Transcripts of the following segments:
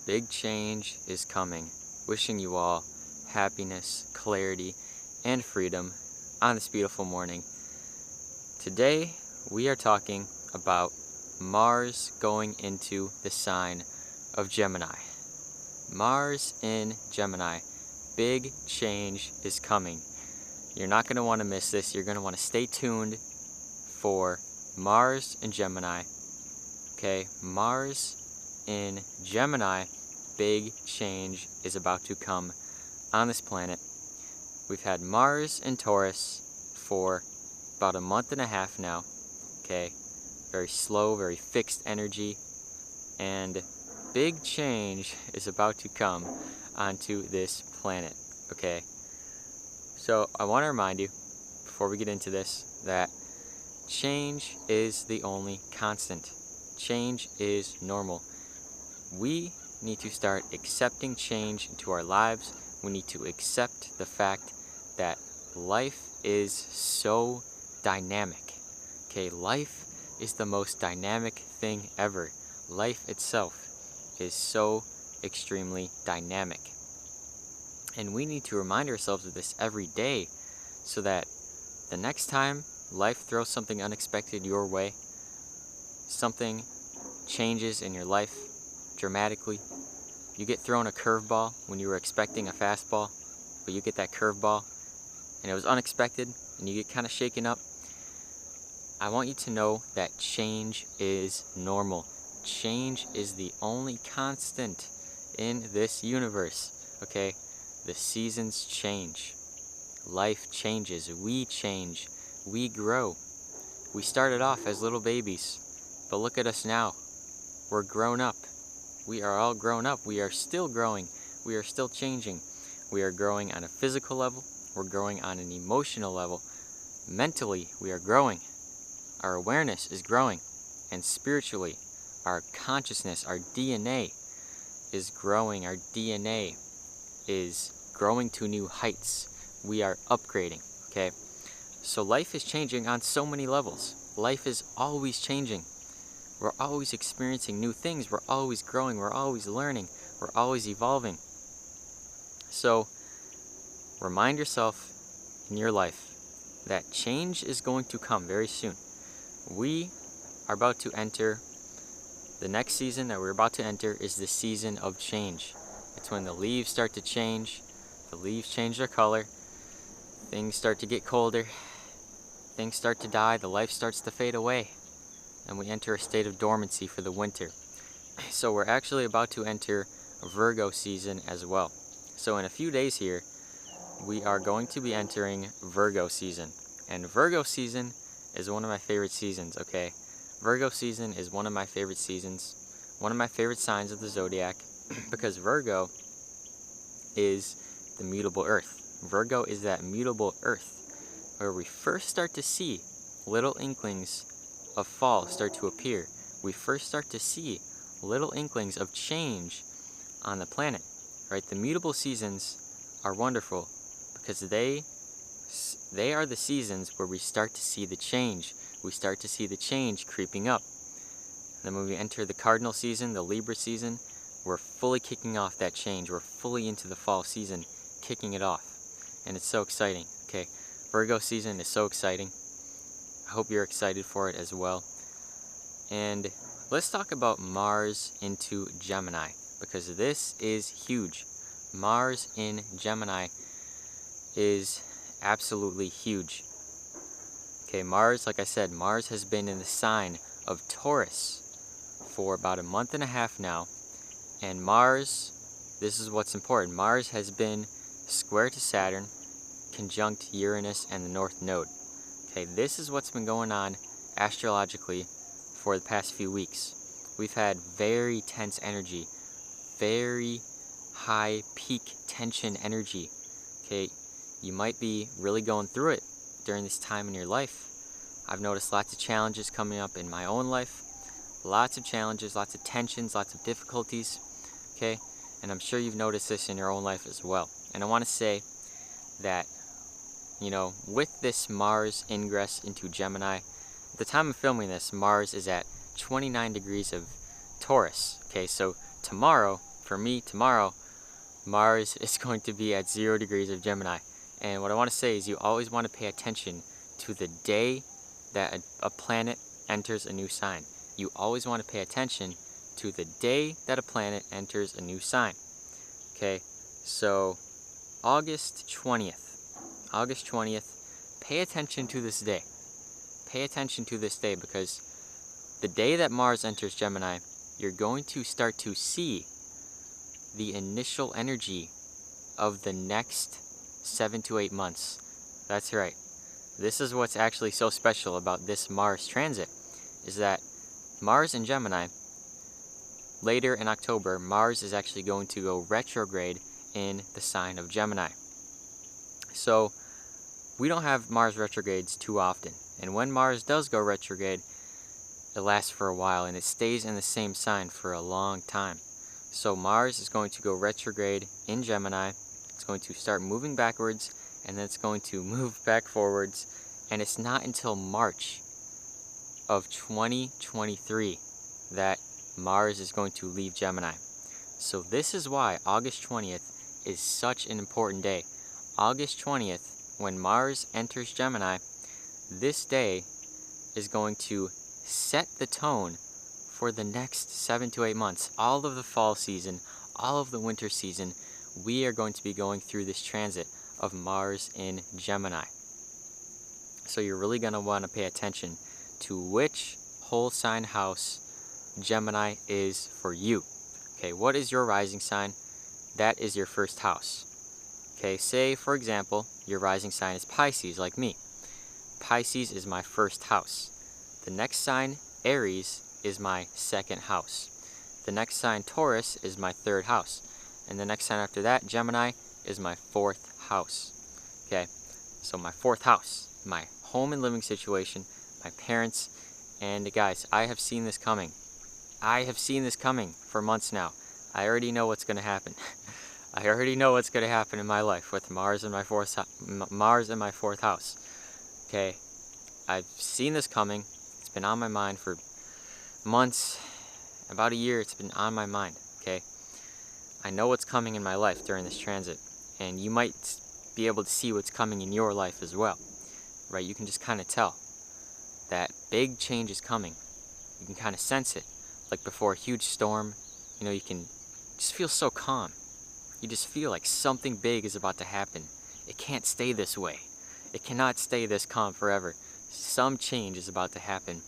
Big change is coming. Wishing you all happiness, clarity, and freedom on this beautiful morning. Today, we are talking about Mars going into the sign of Gemini. Mars in Gemini. Big change is coming. You're not going to want to miss this. You're going to want to stay tuned for Mars in Gemini. Okay, Mars in Gemini. Big change is about to come on this planet. We've had Mars in Taurus for about a month and a half now. Okay, very slow, very fixed energy, and big change is about to come onto this planet. Okay, so I want to remind you before we get into this that change is the only constant. Change is normal. We need to start accepting change into our lives. We need to accept the fact that life is so dynamic. Okay, life is the most dynamic thing ever. Life itself is so extremely dynamic. And we need to remind ourselves of this every day so that the next time life throws something unexpected your way, something changes in your life dramatically. You get thrown a curveball when you were expecting a fastball, but you get that curveball and it was unexpected and you get kind of shaken up. I want you to know that change is normal. Change is the only constant in this universe. Okay? The seasons change. Life changes. We change. We grow. We started off as little babies, but look at us now. We're grown up. We are all grown up. We are still growing. We are still changing. We are growing on a physical level. We're growing on an emotional level. Mentally, we are growing. Our awareness is growing. And spiritually, our consciousness, our DNA is growing. Our DNA is growing to new heights. We are upgrading, okay? So life is changing on so many levels. Life is always changing. We're always experiencing new things. We're always growing. We're always learning. We're always evolving. So remind yourself in your life that change is going to come very soon. We are about to enter, the next season that we're about to enter is the season of change. It's when the leaves start to change. The leaves change their color. Things start to get colder. Things start to die. The life starts to fade away. And we enter a state of dormancy for the winter. So we're actually about to enter Virgo season as well. So in a few days here, we are going to be entering Virgo season. And Virgo season is one of my favorite seasons, okay? Virgo season is one of my favorite seasons, one of my favorite signs of the zodiac, because Virgo is the mutable earth. Virgo is that mutable earth where we first start to see little inklings of fall start to appear. We first start to see little inklings of change on the planet, right? The mutable seasons are wonderful because they are the seasons where we start to see the change. We start to see the change creeping up. Then when we enter the cardinal season, the Libra season, we're fully kicking off that change. We're fully into the fall season, kicking it off. And it's so exciting. Okay, Virgo season is so exciting. I hope you're excited for it as well. And let's talk about Mars into Gemini, because this is huge. Mars in Gemini is absolutely huge. Okay, Mars, like I said, Mars has been in the sign of Taurus for about a month and a half now. And Mars, this is what's important, Mars has been square to Saturn, conjunct Uranus and the North Node. Okay, this is what's been going on astrologically for the past few weeks. We've had very tense energy, very high peak tension energy. Okay, you might be really going through it during this time in your life. I've noticed lots of challenges coming up in my own life. Lots of challenges, lots of tensions, lots of difficulties. Okay, and I'm sure you've noticed this in your own life as well. And I want to say that, you know, with this Mars ingress into Gemini, at the time of filming this, Mars is at 29 degrees of Taurus. Okay, so tomorrow, for me, tomorrow, Mars is going to be at 0 degrees of Gemini. And what I want to say is you always want to pay attention to the day that a planet enters a new sign. You always want to pay attention to the day that a planet enters a new sign. Okay, so August 20th, pay attention to this day. Pay attention to this day, because the day that Mars enters Gemini, you're going to start to see the initial energy of the next 7 to 8 months. That's right. This is what's actually so special about this Mars transit, is that Mars in Gemini, later in October, Mars is actually going to go retrograde in the sign of Gemini. So we don't have Mars retrogrades too often. And when Mars does go retrograde, it lasts for a while and it stays in the same sign for a long time. So Mars is going to go retrograde in Gemini. It's going to start moving backwards, and then it's going to move back forwards. And it's not until March of 2023 that Mars is going to leave Gemini. So this is why August 20th is such an important day. August 20th, when Mars enters Gemini, this day is going to set the tone for the next 7 to 8 months. All of the fall season, all of the winter season, we are going to be going through this transit of Mars in Gemini. So you're really going to want to pay attention to which whole sign house Gemini is for you. Okay, what is your rising sign? That is your first house. Okay, say for example, your rising sign is Pisces, like me. Pisces is my first house. The next sign, Aries, is my second house. The next sign, Taurus, is my third house. And the next sign after that, Gemini, is my fourth house. Okay, so my fourth house, my home and living situation, my parents, and guys, I have seen this coming. I have seen this coming for months now. I already know what's going to happen. I already know what's going to happen in my life with Mars in my fourth house. Okay, I've seen this coming. It's been on my mind for months, about a year. It's been on my mind. Okay, I know what's coming in my life during this transit, and you might be able to see what's coming in your life as well, right? You can just kind of tell that big change is coming. You can kind of sense it, like before a huge storm. You know, you can just feel so calm. You just feel like something big is about to happen. It can't stay this way. It cannot stay this calm forever. Some change is about to happen.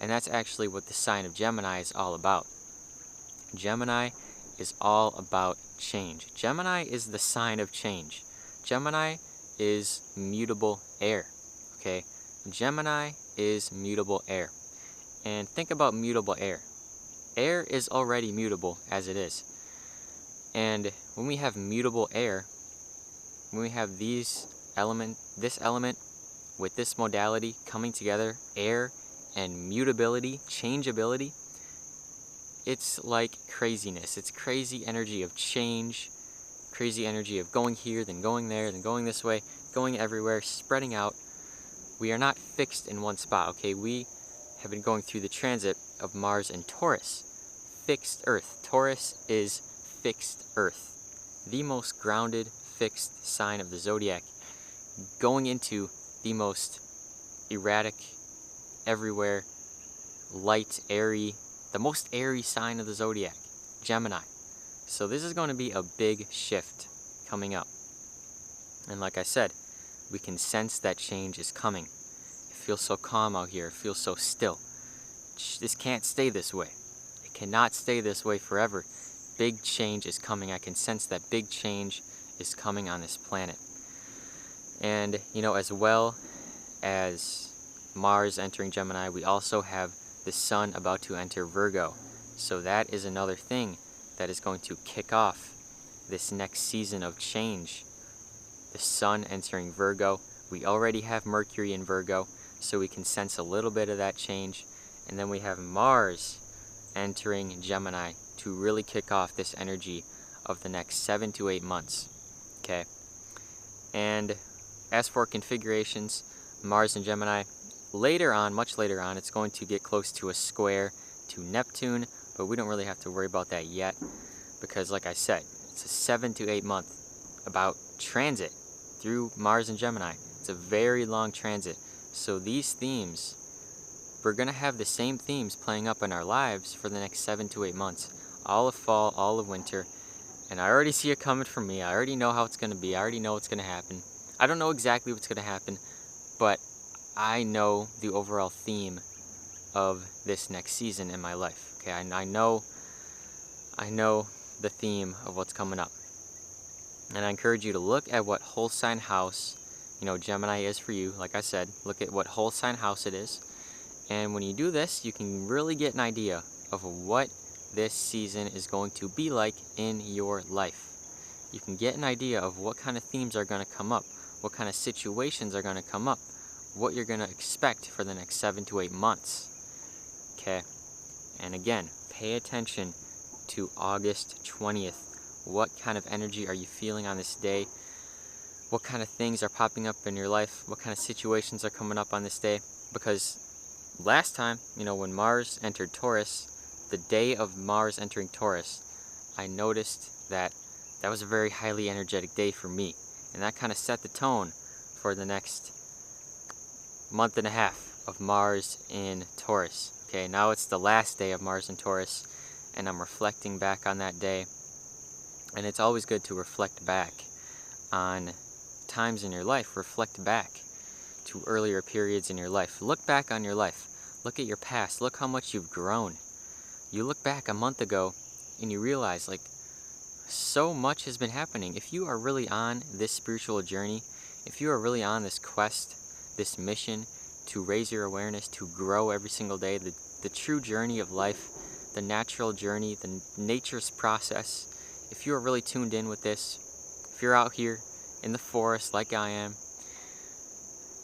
And that's actually what the sign of Gemini is all about. Gemini is all about change. Gemini is the sign of change. Gemini is mutable air. Okay? Gemini is mutable air. And think about mutable air. Air is already mutable as it is. And when we have mutable air, when we have this element with this modality coming together, air and mutability, changeability, it's like craziness. It's crazy energy of change, crazy energy of going here, then going there, then going this way, going everywhere, spreading out. We are not fixed in one spot, okay? We have been going through the transit of Mars and Taurus. Fixed Earth. Taurus is fixed Earth. The most grounded, fixed sign of the zodiac. Going into the most erratic, everywhere, light, airy, the most airy sign of the zodiac, Gemini. So this is going to be a big shift coming up. And like I said, we can sense that change is coming. It feels so calm out here. It feels so still. This can't stay this way. It cannot stay this way forever. Big change is coming. I can sense that big change is coming on this planet. And, you know, as well as Mars entering Gemini, we also have the Sun about to enter Virgo. So that is another thing that is going to kick off this next season of change. The Sun entering Virgo. We already have Mercury in Virgo, so we can sense a little bit of that change. And then we have Mars entering Gemini to really kick off this energy of the next 7 to 8 months. Okay. And as for configurations, Mars and Gemini, later on, much later on, it's going to get close to a square to Neptune, but we don't really have to worry about that yet. because like I said, it's a 7 to 8 month about transit through Mars and Gemini. It's a very long transit. So these themes, we're going to have the same themes playing up in our lives for the next 7 to 8 months. All of fall, all of winter. And I already see it coming for me. I already know how it's going to be. I already know what's going to happen. I don't know exactly what's going to happen, but I know the overall theme of this next season in my life. Okay, I know the theme of what's coming up. And I encourage you to look at what whole sign house, Gemini is for you. Like I said, look at what whole sign house it is. And when you do this, you can really get an idea of what this season is going to be like in your life. You can get an idea of what kind of themes are going to come up, what kind of situations are going to come up, what you're going to expect for the next 7 to 8 months. Okay? And again, pay attention to August 20th. What kind of energy are you feeling on this day? What kind of things are popping up in your life? What kind of situations are coming up on this day? Because last time, when Mars entered Taurus, the day of Mars entering Taurus, I noticed that was a very highly energetic day for me. And that kind of set the tone for the next month and a half of Mars in Taurus. Okay, now it's the last day of Mars in Taurus, and I'm reflecting back on that day. And it's always good to reflect back on times in your life. Reflect back to earlier periods in your life. Look back on your life. Look at your past. Look how much you've grown. You look back a month ago and you realize, so much has been happening. If you are really on this spiritual journey, if you are really on this quest, this mission to raise your awareness, to grow every single day, the true journey of life, the natural journey, the nature's process, if you are really tuned in with this, if you're out here in the forest like I am,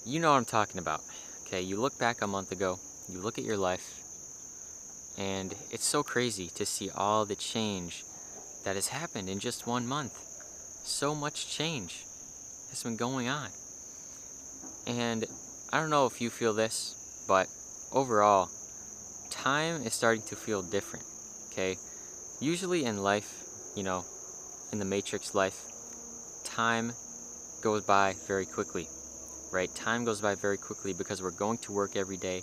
you know what I'm talking about. Okay, you look back a month ago, you look at your life, and it's so crazy to see all the change that has happened in just 1 month. So much change has been going on. And I don't know if you feel this, but overall, time is starting to feel different. Okay? Usually in life, in the Matrix life, time goes by very quickly, right? Time goes by very quickly because we're going to work every day.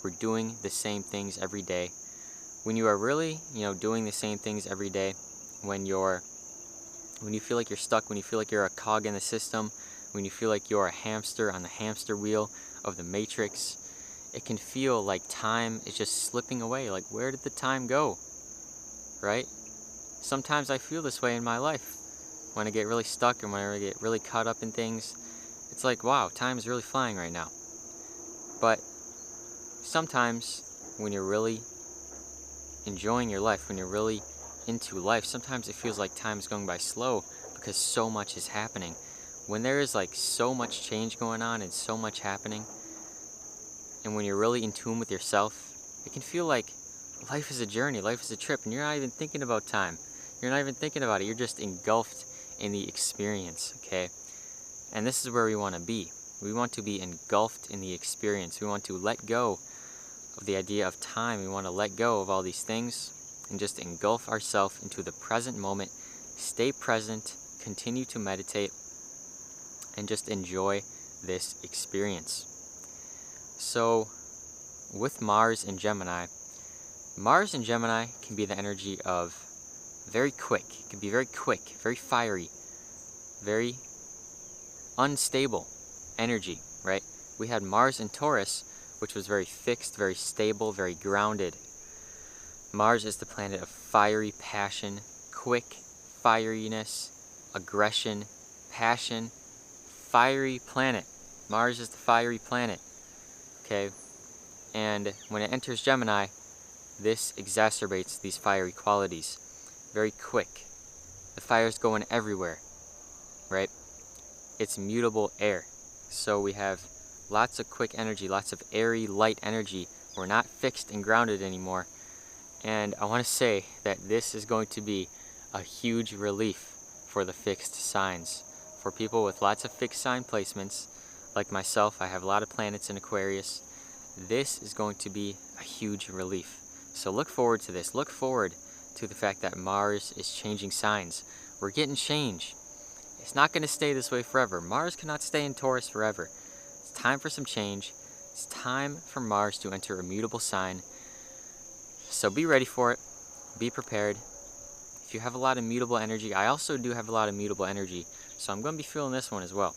We're doing the same things every day. When you are really, doing the same things every day, when you feel like you're stuck, when you feel like you're a cog in the system, when you feel like you're a hamster on the hamster wheel of the Matrix, it can feel like time is just slipping away. Like, where did the time go? Right? Sometimes I feel this way in my life. When I get really stuck and when I get really caught up in things, it's like, wow, time is really flying right now. But sometimes when you're really enjoying your life, when you're really into life, sometimes it feels like time is going by slow because so much is happening. When there is so much change going on and so much happening, and when you're really in tune with yourself, it can feel like life is a journey, life is a trip, and you're not even thinking about time. You're not even thinking about it. You're just engulfed in the experience, okay? And this is where we want to be. We want to be engulfed in the experience. We want to let go of the idea of time. We want to let go of all these things and just engulf ourselves into the present moment, stay present, continue to meditate, and just enjoy this experience. So, with Mars and Gemini can be the energy of very quick. It can be very quick, very fiery, very unstable energy, right? We had Mars in Taurus, which was very fixed, very stable, very grounded. Mars is the planet of fiery passion, quick fieriness, aggression, passion, fiery planet. Mars is the fiery planet, okay? And when it enters Gemini, this exacerbates these fiery qualities. Very quick. The fire's going everywhere, right? It's mutable air. So we have lots of quick energy, lots of airy, light energy. We're not fixed and grounded anymore. And I want to say that this is going to be a huge relief for the fixed signs. For people with lots of fixed sign placements, like myself, I have a lot of planets in Aquarius. This is going to be a huge relief. So look forward to this. Look forward to the fact that Mars is changing signs. We're getting change. It's not going to stay this way forever. Mars cannot stay in Taurus forever. It's time for some change. It's time for Mars to enter a mutable sign. So be ready for it. Be prepared. If you have a lot of mutable energy, I also do have a lot of mutable energy. So I'm going to be feeling this one as well.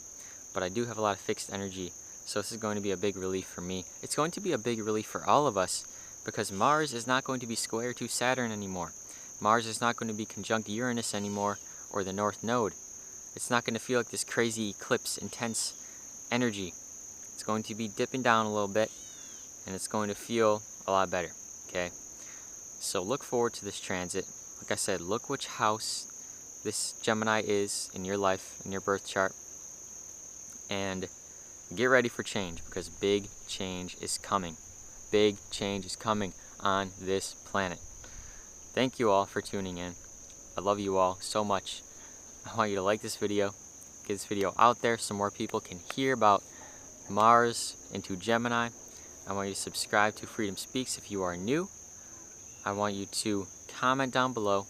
But I do have a lot of fixed energy. So this is going to be a big relief for me. It's going to be a big relief for all of us because Mars is not going to be square to Saturn anymore. Mars is not going to be conjunct Uranus anymore or the North Node. It's not going to feel like this crazy eclipse, intense energy. It's going to be dipping down a little bit, and it's going to feel a lot better, okay? So look forward to this transit. Like I said, look which house this Gemini is in your life, in your birth chart, and get ready for change because big change is coming. Big change is coming on this planet. Thank you all for tuning in. I love you all so much. I want you to like this video, get this video out there so more people can hear about Mars into Gemini. I want you to subscribe to Freedom Speaks if you are new. I want you to comment down below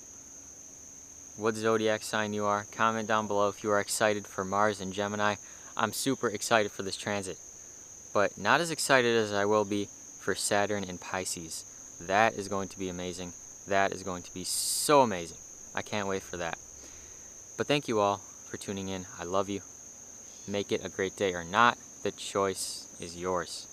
what zodiac sign you are. Comment down below if you are excited for Mars and Gemini. I'm super excited for this transit, but not as excited as I will be for Saturn and Pisces. That is going to be amazing. That is going to be so amazing. I can't wait for that. But thank you all for tuning in. I love you. Make it a great day or not. The choice is yours.